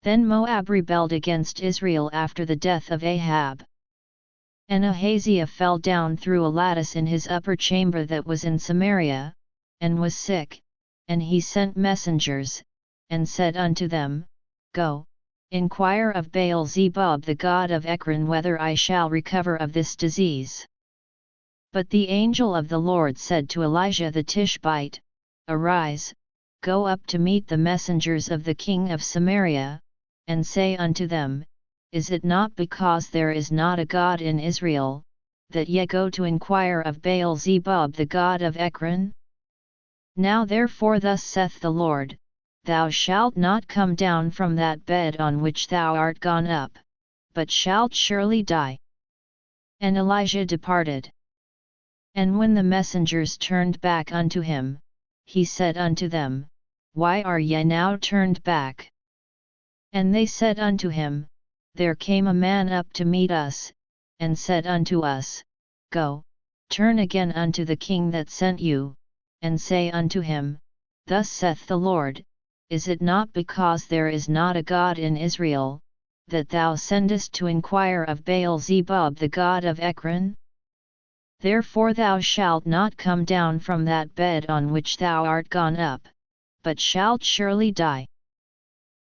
Then Moab rebelled against Israel after the death of Ahab. And Ahaziah fell down through a lattice in his upper chamber that was in Samaria, and was sick, and he sent messengers, and said unto them, Go, inquire of Baal-zebub the god of Ekron whether I shall recover of this disease. But the angel of the Lord said to Elijah the Tishbite, Arise, go up to meet the messengers of the king of Samaria, and say unto them, Is it not because there is not a God in Israel, that ye go to inquire of Baal-zebub the god of Ekron? Now therefore thus saith the Lord, Thou shalt not come down from that bed on which thou art gone up, but shalt surely die. And Elijah departed. And when the messengers turned back unto him, he said unto them, Why are ye now turned back? And they said unto him, There came a man up to meet us, and said unto us, Go, turn again unto the king that sent you, and say unto him, Thus saith the Lord, Is it not because there is not a God in Israel, that thou sendest to inquire of Baal-zebub the god of Ekron? Therefore thou shalt not come down from that bed on which thou art gone up, but shalt surely die.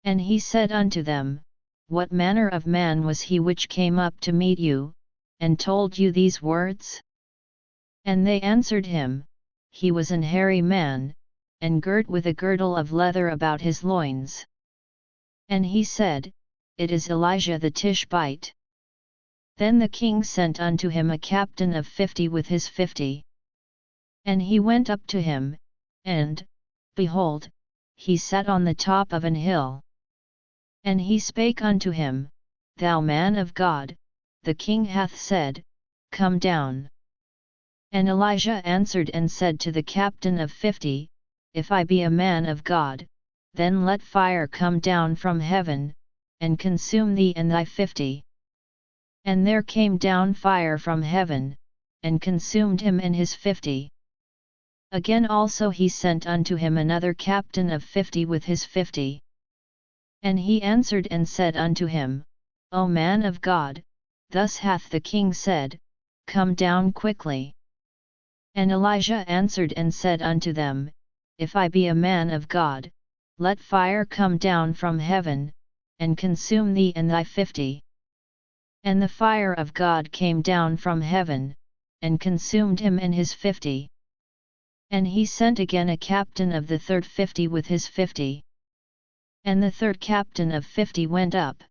And he said unto them, What manner of man was he which came up to meet you, and told you these words? And they answered him, He was an hairy man, and girt with a girdle of leather about his loins. And he said, It is Elijah the Tishbite. Then the king sent unto him a captain of 50 with his 50. And he went up to him, and, behold, he sat on the top of an hill. And he spake unto him, Thou man of God, the king hath said, Come down. And Elijah answered and said to the captain of 50, If I be a man of God, then let fire come down from heaven, and consume thee and thy 50. And there came down fire from heaven, and consumed him and his 50. Again also he sent unto him another captain of 50 with his 50. And he answered and said unto him, O man of God, thus hath the king said, Come down quickly. And Elijah answered and said unto them, If I be a man of God, let fire come down from heaven, and consume thee and thy 50. And the fire of God came down from heaven, and consumed him and his 50. And he sent again a captain of the third 50 with his 50. And the third captain of 50 went up,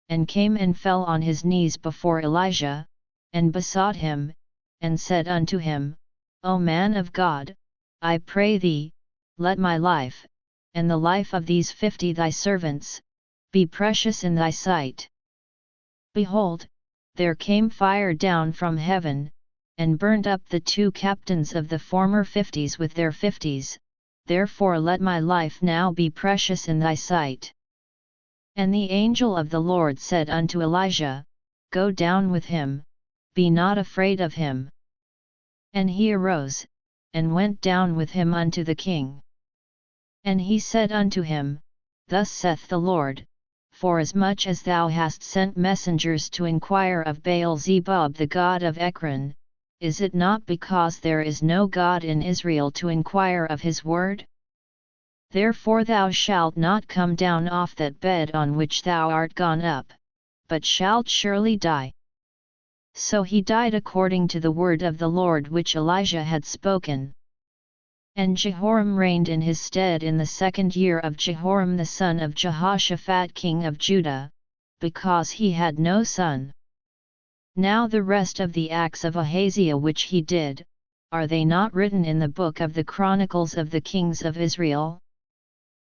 and came and fell on his knees before Elijah, and besought him, and said unto him, O man of God, I pray thee, let my life, and the life of these 50 thy servants, be precious in thy sight. Behold, there came fire down from heaven, and burned up the 2 captains of the former 50s with their 50s, therefore let my life now be precious in thy sight. And the angel of the Lord said unto Elijah, Go down with him, be not afraid of him. And he arose, and went down with him unto the king. And he said unto him, Thus saith the Lord, Forasmuch as thou hast sent messengers to inquire of Baal-zebub the god of Ekron, is it not because there is no God in Israel to inquire of his word? Therefore thou shalt not come down off that bed on which thou art gone up, but shalt surely die. So he died according to the word of the Lord which Elijah had spoken. And Jehoram reigned in his stead in the 2nd year of Jehoram the son of Jehoshaphat king of Judah, because he had no son. Now the rest of the acts of Ahaziah which he did, are they not written in the book of the Chronicles of the kings of Israel?